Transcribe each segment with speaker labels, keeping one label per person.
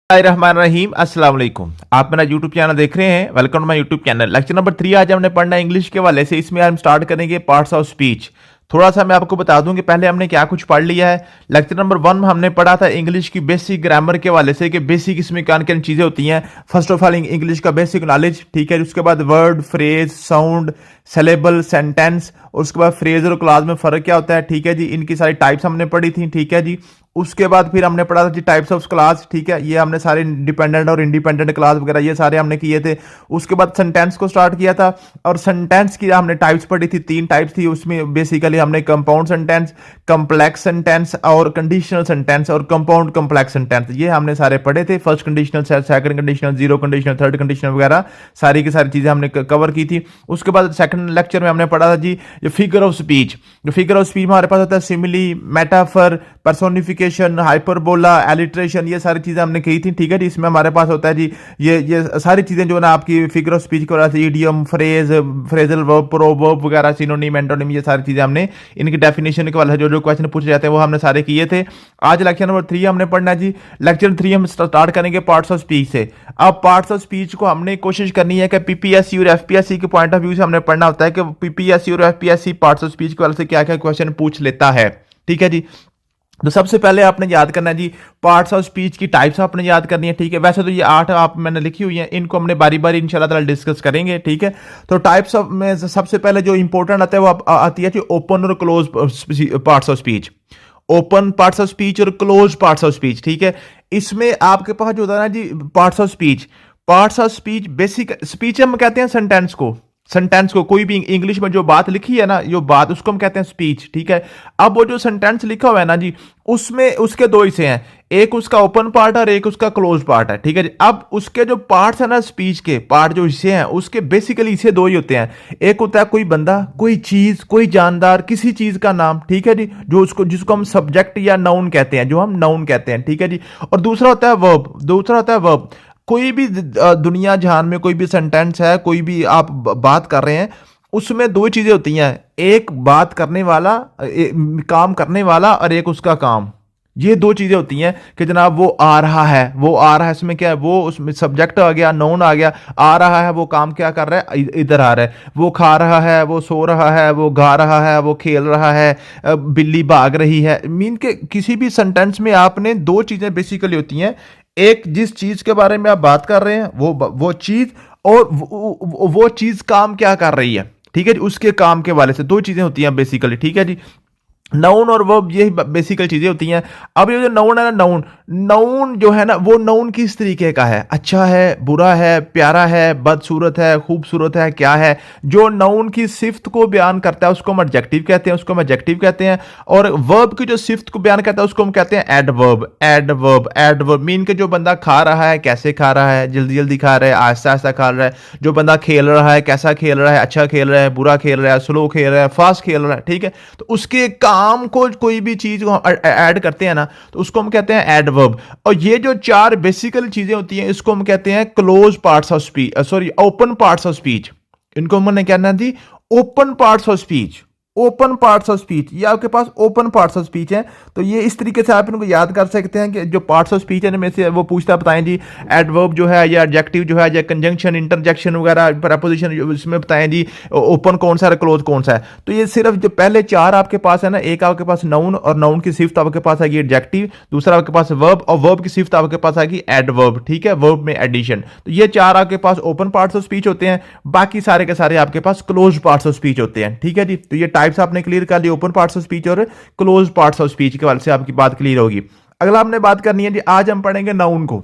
Speaker 1: रहीम अस्सलाम वालेकुम। आप मेरा यूट्यूब चैनल देख रहे हैं। Welcome to my YouTube channel. Lecture number 3 आज हमने पढ़ना है इंग्लिश के हवाले से। इसमें हम स्टार्ट करेंगे पार्ट्स ऑफ स्पीच। थोड़ा सा मैं आपको बता दूं कि पहले हमने क्या कुछ पढ़ लिया है। लेक्चर नंबर 1 में हमने पढ़ा था इंग्लिश की बेसिक ग्रामर के हवाले से कि बेसिक इसमें क्या क्या चीजें होती हैं। फर्स्ट ऑफ ऑल इंग्लिश का बेसिक नॉलेज, ठीक है। उसके बाद word, phrase, sound, syllable, sentence, उसके बाद फ्रेज और क्लॉज में फर्क क्या होता है, ठीक है जी। इनकी सारी टाइप्स हमने पढ़ी थी, ठीक है जी। उसके बाद फिर हमने पढ़ा था जी टाइप्स ऑफ क्लास, ठीक है। ये हमने सारे डिपेंडेंट और इंडिपेंडेंट क्लास वगैरह ये सारे हमने किए थे। उसके बाद सेंटेंस को स्टार्ट किया था और सेंटेंस की हमने टाइप्स पढ़ी थी। 3 टाइप्स थी उसमें बेसिकली। हमने कंपाउंड सेंटेंस, कम्प्लेक्स सेंटेंस और कंडीशनल सेंटेंस और कंपाउंड कम्प्लेक्स सेंटेंस, ये हमने सारे पढ़े थे। First conditional, second conditional, zero conditional, third conditional वगैरह सारी की सारी चीजें हमने कवर की थी। उसके बाद सेकंड लेक्चर में हमने पढ़ा था जी फिगर ऑफ स्पीच। जो फिगर ऑफ स्पीच में हमारे पास होता है simile, metaphor, personification, hyperbola, alliteration, ये सारी चीजें हमने की थी, ठीक है जी। इसमें हमारे पास होता है जी ये सारी चीजें जो ना आपकी फिगर ऑफ स्पीच को idiom, phrase, phrasal verb, proverb वगैरह, सिनोनिम, एंटोनिम, ये सारी चीजें हमने इनकी डेफिनेशन के वाले जो क्वेश्चन पूछे जाते हैं वो हमने सारे किए थे। आज लेक्चर नंबर 3 हमने पढ़ना है जी। लेक्चर 3 हम स्टार्ट करेंगे पार्ट्स ऑफ स्पीच से। अब पार्ट्स ऑफ स्पीच को हमने कोशिश करनी है कि पीपीएससी और एफपीएससी के पॉइंट ऑफ व्यू से हमने पढ़ना होता है कि पीपीएससी और एफपीएससी पार्ट्स ऑफ स्पीच के वाले से क्या क्या क्वेश्चन पूछ लेता है, ठीक है जी। तो सबसे पहले आपने याद करना है जी पार्ट्स ऑफ स्पीच की टाइप्स आपने याद करनी है, ठीक है। वैसे तो ये 8 आप मैंने लिखी हुई है, इनको हमने बारी बारी इंशाल्लाह ताला डिस्कस करेंगे, ठीक है। तो टाइप्स ऑफ में सबसे पहले जो इंपॉर्टेंट आता है वो आती है जी ओपन और close parts of speech. Open parts of speech और क्लोज पार्ट्स ऑफ स्पीच, ठीक है। इसमें आपके पास जो होता है ना जी parts of speech basic speech हम कहते हैं सेंटेंस को कोई भी इंग्लिश में जो बात लिखी है ना, जो बात, उसको हम कहते हैं स्पीच, ठीक है। अब वो जो सेंटेंस लिखा हुआ है ना जी, उसमें उसके 2 हिस्से हैं, एक उसका ओपन पार्ट और एक उसका क्लोज पार्ट है, ठीक है जी। अब उसके जो पार्ट्स है ना, स्पीच के पार्ट जो हिस्से हैं उसके बेसिकली हिस्से 2 ही होते हैं। एक होता है कोई बंदा, कोई चीज, कोई जानदार, किसी चीज का नाम, ठीक है जी, जो उसको जिसको हम सब्जेक्ट या नाउन कहते हैं, जो हम नाउन कहते हैं, ठीक है जी। और दूसरा होता है वर्ब। कोई भी दुनिया जहान में कोई भी सेंटेंस है, कोई भी आप बात कर रहे हैं, उसमें 2 चीजें होती हैं, एक बात करने वाला, काम करने वाला, और एक उसका काम। ये 2 चीजें होती हैं कि जनाब वो आ रहा है, इसमें क्या है, वो उसमें सब्जेक्ट आ गया, नाउन आ गया, आ रहा है, वो काम क्या कर रहा है, इधर आ रहा है, वो खा रहा है, वो सो रहा है, वो गा रहा है, वो खेल रहा है, बिल्ली भाग रही है। मीन के किसी भी सेंटेंस में आपने 2 चीजें बेसिकली होती हैं, एक जिस चीज के बारे में आप बात कर रहे हैं वो चीज, और वो चीज काम क्या कर रही है, ठीक है जी, उसके काम के वाले से 2 चीजें होती हैं बेसिकली, ठीक है जी। नाउन और वर्ब यही बेसिकल चीजें होती हैं। अब ये जो नाउन है ना, नाउन जो है ना, वो नाउन किस तरीके का है, अच्छा है, बुरा है, प्यारा है, बदसूरत है, खूबसूरत है, क्या है। जो नाउन की सिफ्त को बयान करता है उसको हम एडजेक्टिव कहते हैं। और वर्ब की जो सिफ्त को बयान करता है उसको हम कहते हैं एडवर्ब। मीन के जो बंदा खा रहा है, कैसे खा रहा है, जल्दी जल्दी खा रहा है, आहिस्ता आहिस्ता खा रहा है। जो बंदा खेल रहा है, कैसा खेल रहा है, अच्छा खेल रहा है, बुरा खेल रहा है, स्लो खेल रहा है, फास्ट खेल रहा है, ठीक है। तो उसके काम को कोई भी चीज को ऐड करते हैं ना, तो उसको हम कहते हैं एडवर्ब। और ये जो 4 बेसिकल चीजें होती हैं, इसको हम कहते हैं close parts of speech, open parts of speech. इनको हमने कहना थी ओपन पार्ट्स ऑफ स्पीच। ये आपके पास ओपन पार्ट्स ऑफ स्पीच है। तो ये इस तरीके से आप इनको याद कर सकते हैं कि जो पार्ट्स ऑफ स्पीच है में से वो पूछता है, बताएं जी एडवर्ब जो है, या एडजेक्टिव जो है, या कंजंक्शन, इंटरजेक्शन वगैरह, प्रपोजिशन, इसमें बताएं जी ओपन कौन सा है, क्लोज कौन सा है। तो ये सिर्फ जो पहले 4 आपके पास है ना, एक आपके पास नाउन, और नाउन की सिफ्त आपके पास आएगी एडजेक्टिव, दूसरा आपके पास वर्ब, और वर्ब की सिफ्त आपके पास आएगी एडवर्ब, ठीक है, वर्ब में एडिशन। तो ये 4 आपके पास ओपन पार्ट्स ऑफ स्पीच होते हैं, बाकी सारे के सारे आपके पास क्लोज पार्ट्स ऑफ स्पीच होते हैं, ठीक है जी। तो ये टाइप्स आपने क्लियर कर ली, ओपन पार्ट्स ऑफ स्पीच और क्लोज पार्ट्स ऑफ स्पीच के वाले से आपकी बात क्लियर होगी। अगला हमने बात करनी है जी, आज हम पढ़ेंगे नाउन को।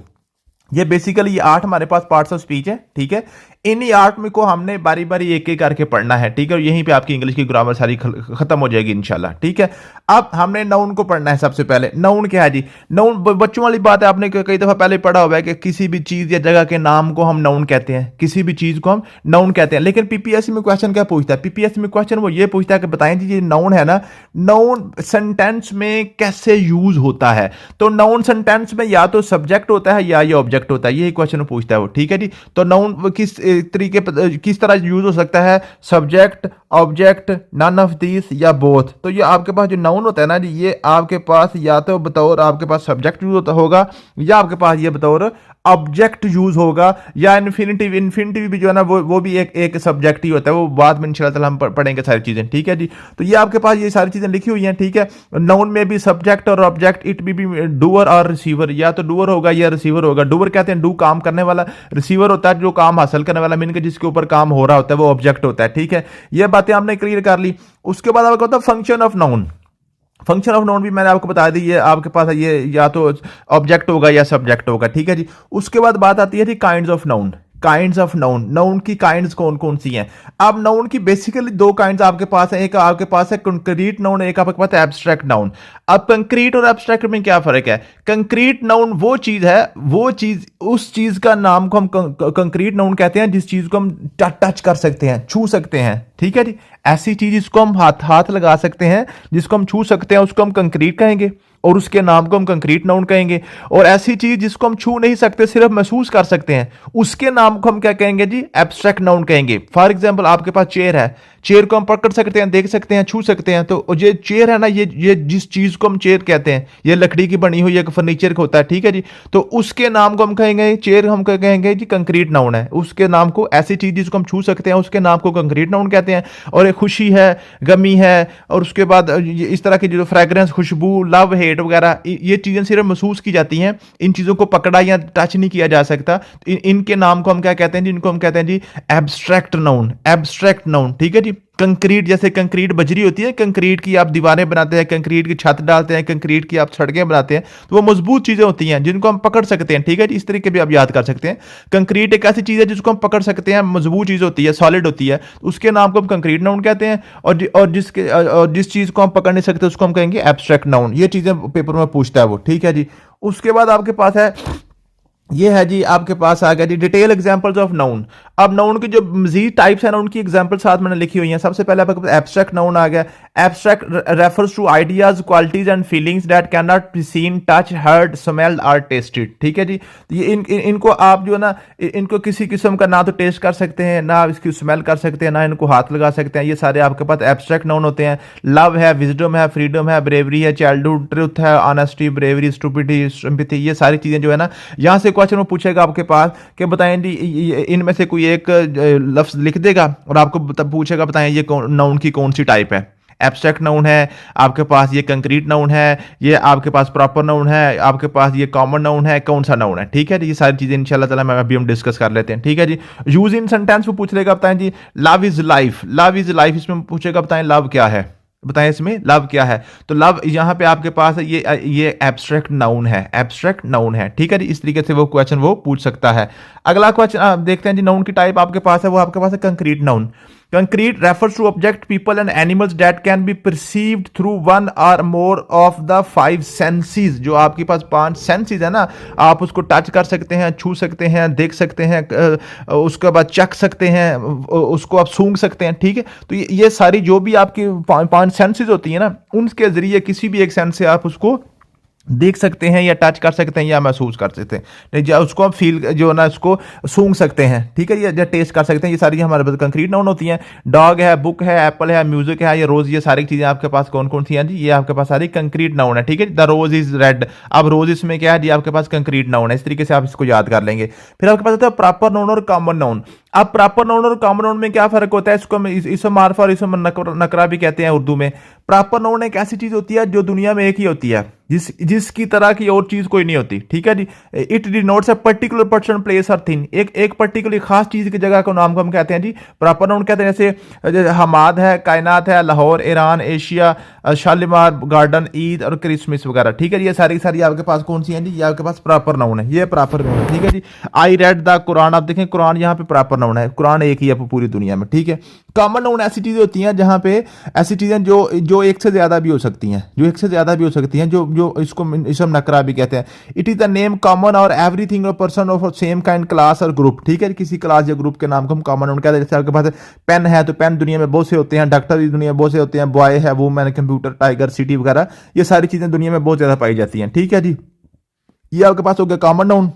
Speaker 1: ये बेसिकली ये 8 हमारे पास पार्ट्स ऑफ स्पीच है, ठीक है। इन्हीं 8 में को हमने बारी बारी एक एक करके पढ़ना है, ठीक है। और यहीं पे आपकी इंग्लिश की ग्रामर सारी खत्म हो जाएगी इंशाल्लाह, ठीक है। अब हमने नाउन को पढ़ना है। सबसे पहले नाउन क्या है जी? नाउन बच्चों वाली बात है, आपने कई दफा पहले पढ़ा हुआ है कि किसी भी चीज या जगह के नाम को हम नाउन कहते हैं, किसी भी चीज को हम नाउन कहते हैं। लेकिन पीपीएससी में क्वेश्चन क्या पूछता है? पीपीएससी में क्वेश्चन वो ये पूछता है कि बताएं जी ये नाउन है ना, नाउन सेंटेंस में कैसे यूज होता है। तो नाउन सेंटेंस में या तो सब्जेक्ट होता है या ये ऑब्जेक्ट होता है, यही क्वेश्चन पूछता है वो, ठीक है जी। तो नाउन किस एक तरीके किस तरह यूज हो सकता है, subject, object, none of this या बोथ। तो ये आपके पास जो नाउन होता है ना जी, ये आपके पास या तो बतौर आपके पास सब्जेक्ट यूज होता होगा, या आपके पास ये बतौर ऑब्जेक्ट यूज होगा, या इन्फिनिटिव। इन्फिनिटिव भी जो है ना वो भी एक सब्जेक्ट ही होता है, वो बाद में इंशाल्लाह ताला हम पढ़ेंगे सारी चीजें, ठीक है जी। तो ये आपके पास ये सारी चीजें लिखी हुई हैं, ठीक है। नाउन में भी सब्जेक्ट और ऑब्जेक्ट, इट भी डूअर और रिसीवर, या तो डूअर होगा या रिसीवर होगा। डूअर कहते हैं डू काम करने वाला, रिसीवर होता है जो काम हासिल करने वाला, मीन के जिसके ऊपर काम हो रहा होता है वो ऑब्जेक्ट होता है, ठीक है। ये बातें आपने क्लियर कर ली। उसके बाद आपको होता है function of noun. Function of noun भी मैंने आपको बता दी, ये आपके पास ये या तो ऑब्जेक्ट होगा या सब्जेक्ट होगा, ठीक है जी। उसके बाद बात आती है जी kinds of noun. Kinds of noun, noun की काइंड्स कौन कौन सी हैं? अब नाउन की बेसिकली दो काइंड्स आपके पास है, एक आपके पास है कंक्रीट नाउन, एक आपके पास है एब्स्ट्रैक्ट नाउन। अब कंक्रीट और एब्स्ट्रैक्ट में क्या फर्क है? कंक्रीट नाउन वो चीज है, वो चीज, उस चीज का नाम को हम कंक्रीट नाउन कहते हैं जिस चीज को हम टच कर सकते हैं, छू सकते हैं, ठीक है जी। ऐसी चीज जिसको हम हाथ लगा सकते हैं, जिसको हम छू सकते हैं, उसको हम कंक्रीट कहेंगे और उसके नाम को हम कंक्रीट नाउन कहेंगे। और ऐसी चीज जिसको हम छू नहीं सकते, सिर्फ महसूस कर सकते हैं, उसके नाम को हम क्या कहेंगे जी? एब्स्ट्रैक्ट नाउन कहेंगे। फॉर एग्जांपल आपके पास चेयर है, चेयर को हम पकड़ सकते हैं, देख सकते हैं, छू सकते हैं। तो ये चेयर है ना, ये जिस चीज को हम चेयर कहते हैं, ये लकड़ी की बनी हुई एक फर्नीचर होता है, ठीक है जी। तो उसके नाम को हम कहेंगे चेयर, हम कहेंगे जी कंक्रीट नाउन है उसके नाम को। ऐसी चीज जिसको हम छू सकते हैं उसके नाम को कंक्रीट नाउन कहते हैं। और एक खुशी है, गमी है, और उसके बाद इस तरह की जो फ्रेग्रेंस, खुशबू, लव, हेट वगैरह, ये चीजें सिर्फ महसूस की जाती हैं, इन चीजों को पकड़ा या टच नहीं किया जा सकता। इनके नाम को हम क्या कहते हैं जी? इनको हम कहते हैं जी एब्स्ट्रैक्ट नाउन। एब्स्ट्रैक्ट नाउन, ठीक है जी। कंक्रीट, जैसे कंक्रीट बजरी होती है, कंक्रीट की आप दीवारें बनाते हैं, कंक्रीट की छत डालते हैं, कंक्रीट की आप सड़कें बनाते हैं, तो वो मजबूत चीजें होती हैं जिनको हम पकड़ सकते हैं, ठीक है जी। इस तरीके भी आप याद कर सकते हैं। कंक्रीट एक ऐसी चीज है जिसको हम पकड़ सकते हैं, मजबूत चीज होती है, सॉलिड होती है, उसके नाम को हम कंक्रीट नाउन कहते हैं। और जिस चीज को हम पकड़ नहीं सकते उसको हम कहेंगे एब्स्ट्रैक्ट नाउन। ये चीजें पेपर में पूछता है वो, ठीक है जी। उसके बाद आपके पास है, ये है जी, आपके पास आ गया जी डिटेल एग्जांपल्स ऑफ नाउन। अब नाउन की जो मजीद टाइप्स है ना, उनकी एग्जांपल साथ मैंने लिखी हुई हैं। सबसे पहले आपके पास एब्स्ट्रैक्ट नाउन आ गया। Abstract refers to ideas, qualities and feelings that can not be seen, touch, heard, smelled और टेस्टेड, ठीक है जी। तो ये इनको आप जो है ना, इनको किसी किस्म का ना तो टेस्ट कर सकते हैं, ना इसकी स्मेल कर सकते हैं, ना इनको हाथ लगा सकते हैं। ये सारे आपके पास एब्स्ट्रैक्ट नाउन होते हैं। लव है, विजडम है, फ्रीडम है, ब्रेवरी है, चाइल्डहुड, ट्रुथ है, ऑनेस्टी, ब्रेवरी, स्टुपिडिटी, सिंपैथी, ये सारी चीजें जो है ना, यहां से क्वेश्चन वो पूछेगा आपके पास कि बताएं जी इनमें से कोई एक लफ्ज लिख देगा और आपको पूछेगा बताएं ये नाउन की कौन सी टाइप है। एब्स्ट्रैक्ट नाउन है आपके पास, ये कंक्रीट नाउन है, ये आपके पास प्रॉपर नाउन है, आपके पास ये कॉमन नाउन है, कौन सा नाउन है, ठीक है जी। ये सारी चीजें इंशाल्लाह ताला मैं अभी हम डिस्कस कर लेते हैं, ठीक है जी। यूज इन सेंटेंस में पूछ लेगा, बताएं जी love is life. Love is life इसमें पूछेगा बताएं लव क्या है, बताएं इसमें लव क्या है। तो लव यहां पे आपके पास ये एब्स्ट्रैक्ट नाउन है, एब्स्ट्रैक्ट नाउन है, ठीक है जी। इस तरीके से वो क्वेश्चन वो पूछ सकता है। अगला क्वेश्चन देखते हैं जी, नाउन की टाइप आपके पास है, वो आपके पास है concrete noun. Concrete refers to object, people and animals that can be perceived through one or more of the five senses। जो आपके पास 5 सेंसेस है ना, आप उसको टच कर सकते हैं, छू सकते हैं, देख सकते हैं, उसके बाद चख सकते हैं, उसको आप सूंघ सकते हैं, ठीक है। तो ये सारी जो भी आपकी 5 सेंसेस होती है ना, उनके जरिए किसी भी एक सेंस से आप उसको देख सकते हैं या टच कर सकते हैं या महसूस कर सकते हैं, या उसको आप फील जो है ना उसको सूंघ सकते हैं, ठीक है, या टेस्ट कर सकते हैं। ये सारी हमारे पास कंक्रीट नाउन होती हैं। डॉग है, बुक है, एप्पल है, म्यूजिक है, ये रोज, ये सारी चीजें आपके पास कौन कौन सी हैं जी? ये आपके पास सारी कंक्रीट नाउन है, ठीक है। द रोज इज रेड, अब रोज इसमें क्या है जी? आपके पास कंक्रीट नाउन है। इस तरीके से आप इसको याद कर लेंगे। फिर आपके पास होता है प्रॉपर नाउन और कॉमन नाउन। अब प्रॉपर नाउन और कॉमन नाउन में क्या फर्क होता है? इसको हम इसम मार्फा और इसम नकरा भी कहते हैं उर्दू में। प्रॉपर नाउन एक ऐसी चीज होती है जो दुनिया में एक ही होती है, जिसकी तरह की और चीज कोई नहीं होती, ठीक है जी। It denotes a particular person, place और थिंग। एक पर्टिकुलर खास चीज की जगह को नाम को हम कहते हैं जी प्रॉपर नाउन कहते हैं। जैसे हमाद है, कायनात है, Lahore, Iran, Asia, Shalimar garden, Eid और क्रिसमस वगैरह, ठीक है जी। ये सारी सारी आपके पास कौन सी हैं जी? ये आपके पास प्रॉपर नाउन है, ये प्रॉपर नाउन है, ठीक है जी। आई रेड द कुरान, आप देखें कुरान यहाँ पे प्रॉपर नाउन है, कुरान एक ही है पूरी दुनिया में, ठीक है। कॉमन नाउन ऐसी चीजें होती हैं जहां पे ऐसी चीजें जो एक से ज्यादा भी हो सकती हैं, जो एक से ज्यादा भी हो सकती हैं, जो इसको इसम नकरा भी कहते हैं। It is the name common और एवरीथिंग और person of same kind, class और ग्रुप, ठीक है। किसी क्लास या ग्रुप के नाम को हम कॉमन नाउन कहते हैं। जैसे आपके पास पेन है, तो पेन दुनिया में बहुत से होते हैं, डॉक्टर भी दुनिया में बहुत से होते हैं, बॉय है, वुमेन, कंप्यूटर, टाइगर, सिटी वगैरह, ये सारी चीजें दुनिया में बहुत ज्यादा पाई जाती हैं, ठीक है जी। ये आपके पास हो गया कॉमन नाउन।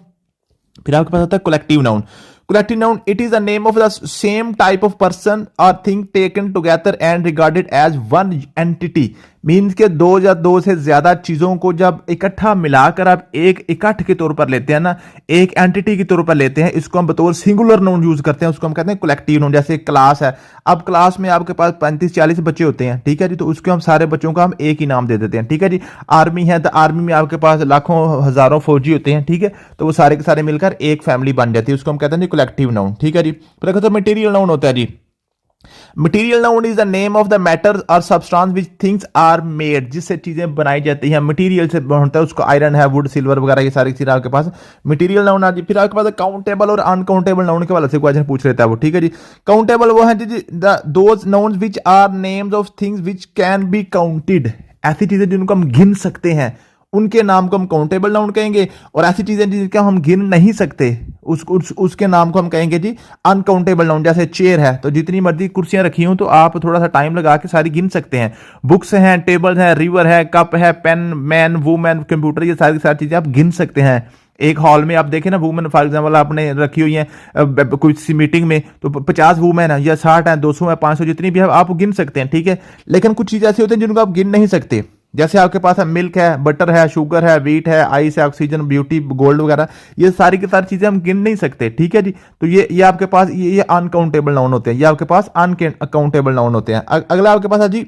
Speaker 1: फिर आपके पास होता है collective noun. collective noun, it is a name of the same type of person or thing taken together and regarded as one entity. Means के दो या दो से ज्यादा चीजों को जब इकट्ठा मिलाकर आप एक इकट्ठ के तौर पर लेते हैं ना, एक एंटिटी के तौर पर लेते हैं, इसको हम बतौर सिंगुलर नाउन यूज करते हैं, उसको हम कहते हैं कलेक्टिव नाउन। जैसे क्लास है, अब क्लास में आपके पास 35-40 बच्चे होते हैं, ठीक है जी, तो उसको हम सारे बच्चों का हम एक ही नाम दे देते हैं, ठीक है जी। आर्मी है तो आर्मी में आपके पास लाखों हजारों फौजी होते हैं, ठीक है, तो वो सारे के सारे मिलकर एक फैमिली बन जाती है, उसको हम कहते हैं जी कलेक्टिव नाउन, ठीक है जी। फिर मटेरियल नाउन होता है जी। Material noun is the name of the matter और substance which things are made, जिससे चीजें बनाई जाती हैं, मटेरियल से होता है, उसको आयरन है, वुड, सिल्वर वगैरह, ये सारी चीजें आपके पास मटेरियल नाउन आ जाए। फिर आपके पास काउंटेबल और अनकाउंटेबल नाउन के वाले से क्वेश्चन पूछ लेता है वो, ठीक है जी। काउंटेबल वो है जी those nouns which are names of things which can be counted, ऐसी चीजें जिनको हम गिन सकते हैं उनके नाम को हम काउंटेबल नाउन कहेंगे, और ऐसी चीजें जिनका हम गिन नहीं सकते उसके नाम को हम कहेंगे जी अनकाउंटेबल नाउन। जैसे चेयर है तो जितनी मर्जी कुर्सियां रखी हूं तो आप थोड़ा सा टाइम लगा के सारी गिन सकते हैं। बुक्स हैं, टेबल है, रिवर है, कप है, पेन, मैन, वूमैन, कंप्यूटर, ये सारी चीजें आप गिन सकते हैं। एक हॉल में आप देखें ना, वुमेन फॉर एग्जांपल आपने रखी हुई है कोई सी मीटिंग में, तो 50 वुमेन है या 60 है, 200 है, 500, जितनी भी है आप गिन सकते हैं, ठीक है। लेकिन कुछ चीजें ऐसी होती हैं जिनको आप गिन नहीं सकते, जैसे आपके पास है मिल्क है, बटर है, शुगर है, वीट है, आइस है, ऑक्सीजन, ब्यूटी, गोल्ड वगैरह, ये सारी की सारी चीजें हम गिन नहीं सकते, ठीक है जी। तो ये आपके पास ये अनकाउंटेबल नाउन होते हैं, ये आपके पास अनकाउंटेबल नाउन होते हैं। अगला आपके पास है जी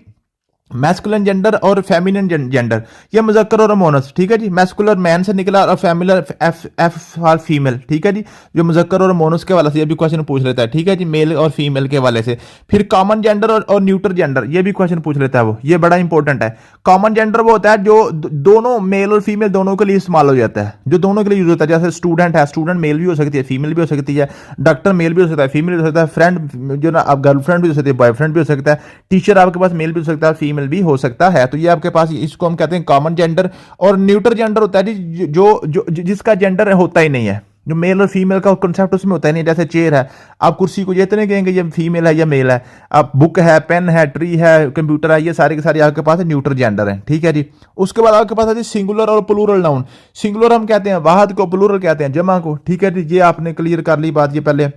Speaker 1: मैस्कुलिन जेंडर और फेमिनिन जेंडर, ये मुजक्कर और मोनस, ठीक है जी। मैस्कुलर मैन से निकला और फेमिलर एफ फॉर फीमेल, ठीक है जी, जो मुजक्कर और मोनस के वाले से ये भी क्वेश्चन पूछ लेता है, ठीक है जी, मेल और फीमेल के वाले से। फिर कॉमन जेंडर और न्यूट्रल जेंडर, ये भी क्वेश्चन पूछ लेता है वो, ये बड़ा इंपॉर्टेंट है। कॉमन जेंडर वो होता है जो दोनों मेल और फीमेल दोनों के लिए इस्तेमाल हो जाता है, जो दोनों के लिए यूज होता है। जैसे स्टूडेंट है, स्टूडेंट मेल भी हो सकती है, फीमेल भी हो सकती है। डॉक्टर मेल भी हो सकता है, फीमेल भी हो सकता है। फ्रेंड जो ना आप गर्लफ्रेंड भी हो सकती है, बॉयफ्रेंड भी हो सकता है। टीचर आपके पास मेल भी हो सकता है, फीमेल भी हो सकता है। तो ये आपके पास, इसको हम कहते हैं कॉमन जेंडर। और न्यूट्रल जेंडर होता है जी जो जिसका जेंडर होता ही नहीं है, जो मेल और फीमेल का कंसेप्ट उसमें होता ही नहीं। जैसे चेयर है, आप कुर्सी को ये तो नहीं कहेंगे ये फीमेल है या मेल है। अब बुक है, पेन है, ट्री है, कंप्यूटर है, ये सारे के सारे आपके पास न्यूट्रल जेंडर है, ठीक है जी। उसके बाद आपके पास है जी सिंगुलर और प्लूरल नाउन। सिंगुलर हम कहते हैं वाहद को, प्लूरल कहते हैं जमा को, ठीक है जी। ये आपने क्लियर कर ली बात ये पहले।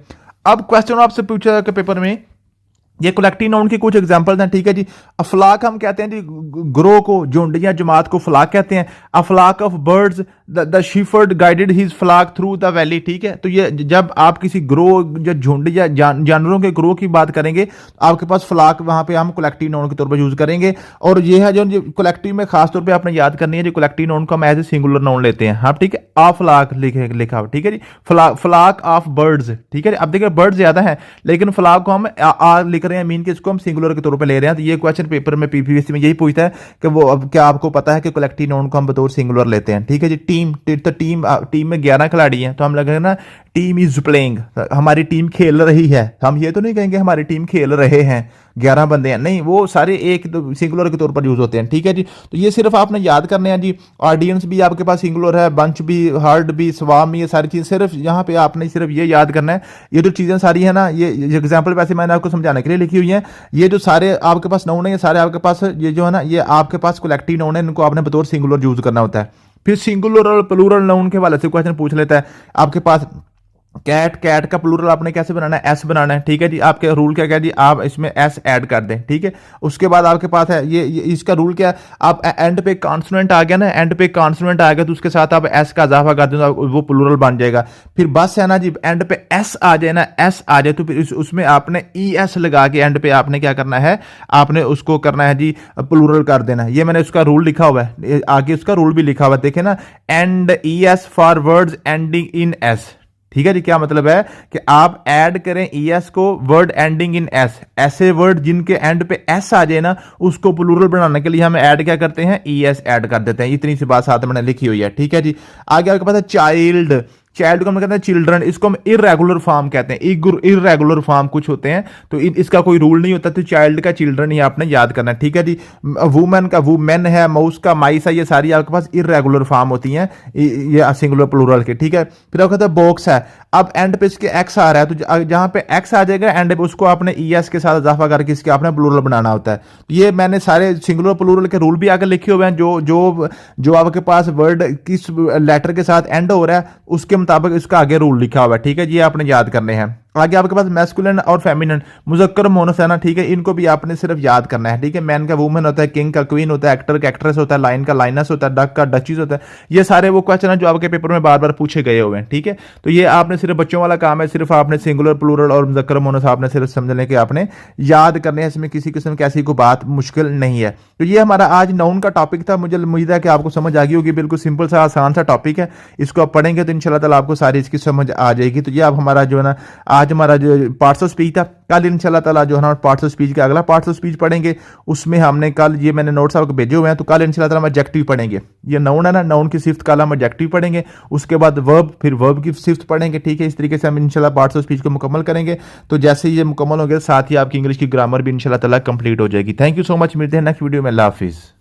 Speaker 1: अब क्वेश्चन आपसे पूछा जाएगा पेपर में, ये कलेक्टिव नाउन के कुछ एग्जांपल्स हैं, ठीक है जी। अफलाक हम कहते हैं जी ग्रोह को, झुंड या जमात को फलाक कहते हैं। A flock of birds, the shepherd guided his flock through the valley, ठीक है। तो ये जब आप किसी ग्रोह या झुंड या जानवरों के ग्रोह की बात करेंगे, आपके पास फ्लाक, वहां पे हम कलेक्टिव नाउन के तौर पर यूज करेंगे। और ये है जो कलेक्टिव में खास तौर पर आपने याद करनी है, जो कलेक्टिव नाउन को हम एज ए सिंगुलर नाउन लेते हैं, हाँ ठीक है। फ्लाक लिखा हुआ, ठीक है जी। फ्लाक ऑफ बर्ड्स, ठीक है। अब देखिए बर्ड ज्यादा है, लेकिन फ्लाक को हम लिख रहे हैं, मीन के इसको हम सिंगुलर के तौर पे ले रहे हैं। तो ये क्वेश्चन पेपर में पीपीएससी में यही पूछता है कि वो, अब क्या आपको पता है कि कलेक्टिव नाउन को हम बतौर सिंगुलर लेते हैं, ठीक है जी। टीम में 11 खिलाड़ी हैं, तो हम लगे ना टीम इज प्लेइंग, हमारी टीम खेल रही है। हम ये तो नहीं कहेंगे हमारी टीम खेल रहे हैं, 11 बंदे हैं, नहीं, वो सारे एक सिंगुलर के तौर पर यूज होते हैं, ठीक है जी। तो ये सिर्फ आपने याद करने हैं जी। ऑडियंस भी आपके पास सिंगुलर है, बंच भी, हर्ड भी, स्वाम, ये सारी चीज सिर्फ यहाँ पे आपने सिर्फ ये याद करना है। ये जो चीजें सारी है ना, ये एग्जाम्पल वैसे मैंने आपको समझाने के लिए लिखी हुई है। ये जो सारे आपके पास नाउन है, ये सारे आपके पास, ये जो है ना, ये आपके पास कलेक्टिव नाउन है, इनको आपने बतौर सिंगुलर यूज करना होता है। फिर सिंगुलर और प्लूरल नाउन के वाले से क्वेश्चन पूछ लेता है। आपके पास कैट का प्लूरल आपने कैसे बनाना है, एस बनाना है, ठीक है जी। आपके रूल क्या जी, आप इसमें एस ऐड कर दें, ठीक है। उसके बाद आपके पास है ये इसका रूल क्या है, आप एंड पे कॉन्सोनेंट आ गया ना, एंड पे कॉन्सोनेंट आ गया तो उसके साथ आप एस का इजाफा कर दें तो वो प्लूरल बन जाएगा। फिर बस है ना जी, एंड पे एस आ जाए ना, एस आ जाए तो फिर उसमें आपने ई एस लगा के एंड पे आपने क्या करना है, आपने उसको करना है जी प्लूरल कर देना। ये मैंने उसका रूल लिखा हुआ है, आगे उसका रूल भी लिखा हुआ है, देखे ना, and E S for words ending in S, ठीक है जी। क्या मतलब है कि आप ऐड करें ईएस को वर्ड एंडिंग इन एस, ऐसे वर्ड जिनके एंड पे एस आ जाए ना, उसको प्लूरल बनाने के लिए हम ऐड क्या करते हैं, ईएस ऐड कर देते हैं। इतनी सी बात साथ मैंने लिखी हुई है, ठीक है जी। आगे आपके पास है चाइल्ड। चाइल्ड को हम कहते हैं चिल्ड्रन, इसको हम इरेगुलर फॉर्म कहते हैं। इरेगुलर फॉर्म कुछ होते हैं तो इसका कोई रूल नहीं होता, तो चाइल्ड का चिल्ड्रन ही आपने याद करना है, ठीक है जी। वुमेन का वुमेन है, माउस का माइस है, ये सारी आपके पास इरेगुलर फॉर्म होती हैं, ये सिंगुलर प्लूरल के, ठीक है। फिर आपका बॉक्स है, अब एंड पे इसके एक्स आ रहा है, तो जहां पे एक्स आ जाएगा एंड पे उसको आपने ईएस के साथ इजाफा करके इसके आपने प्लूरल बनाना होता है। ये मैंने सारे सिंगुलर प्लूरल के रूल भी आगे लिखे हुए हैं। जो आपके पास वर्ड किस लेटर के साथ एंड हो रहा है उसके मुताबिक इसका आगे रूल लिखा हुआ है, ठीक है, ये आपने याद करने हैं। आगे आपके पास मैस्कुलिन और फेमिनिन, मुजक्कर मोनस है ना, ठीक है, इनको भी आपने सिर्फ याद करना है, ठीक है। मैन का वुमेन होता है, किंग का क्वीन होता है, एक्टर का एक्ट्रेस होता है, लाइन का लाइनस होता है, डक का डचीज होता है। ये सारे वो क्वेश्चन है जो आपके पेपर में बार बार पूछे गए हुए हैं, ठीक है। तो ये आपने सिर्फ बच्चों वाला काम है, सिर्फ आपने सिंगुलर प्लूरल और मुजक्कर मोनस आपने सिर्फ समझने के आपने याद करने हैं, इसमें किसी किस्म की ऐसी कोई बात मुश्किल नहीं है। तो ये हमारा आज नाउन का टॉपिक था, मुझे उम्मीद है कि आपको समझ आ गई होगी। बिल्कुल सिंपल सा आसान सा टॉपिक है, इसको आप पढ़ेंगे तो इंशाल्लाह ताला आपको सारी इसकी समझ आ जाएगी। तो ये आप हमारा जो है ना आज हमारा जो पार्ट्स ऑफ स्पीच था, कल इंशाल्लाह ताला जो है ना पार्ट्स ऑफ स्पीच का अगला पार्ट्स ऑफ स्पीच पढ़ेंगे। उसमें हमने कल ये मैंने नोट्स आपको भेजे हुए हैं, तो कल इंशाल्लाह ताला हम एडजेक्टिव पढ़ेंगे। ये नाउन है ना, नाउन की सिफ्त कल हम एडजेक्टिव पढ़ेंगे, उसके बाद वर्ब, फिर वर्ब की सिफ्त पढ़ेंगे, ठीक है। इस तरीके से हम इंशाल्लाह पार्ट्स ऑफ स्पीच को मुकम्मल करेंगे। तो जैसे ही ये मुकम्मल होंगे साथ ही आपकी इंग्लिश की ग्रामर भी इंशाल्लाह ताला कंप्लीट हो जाएगी। थैंक यू सो मच, मिलते हैं नेक्स्ट वीडियो में। अल्लाह हाफिज़।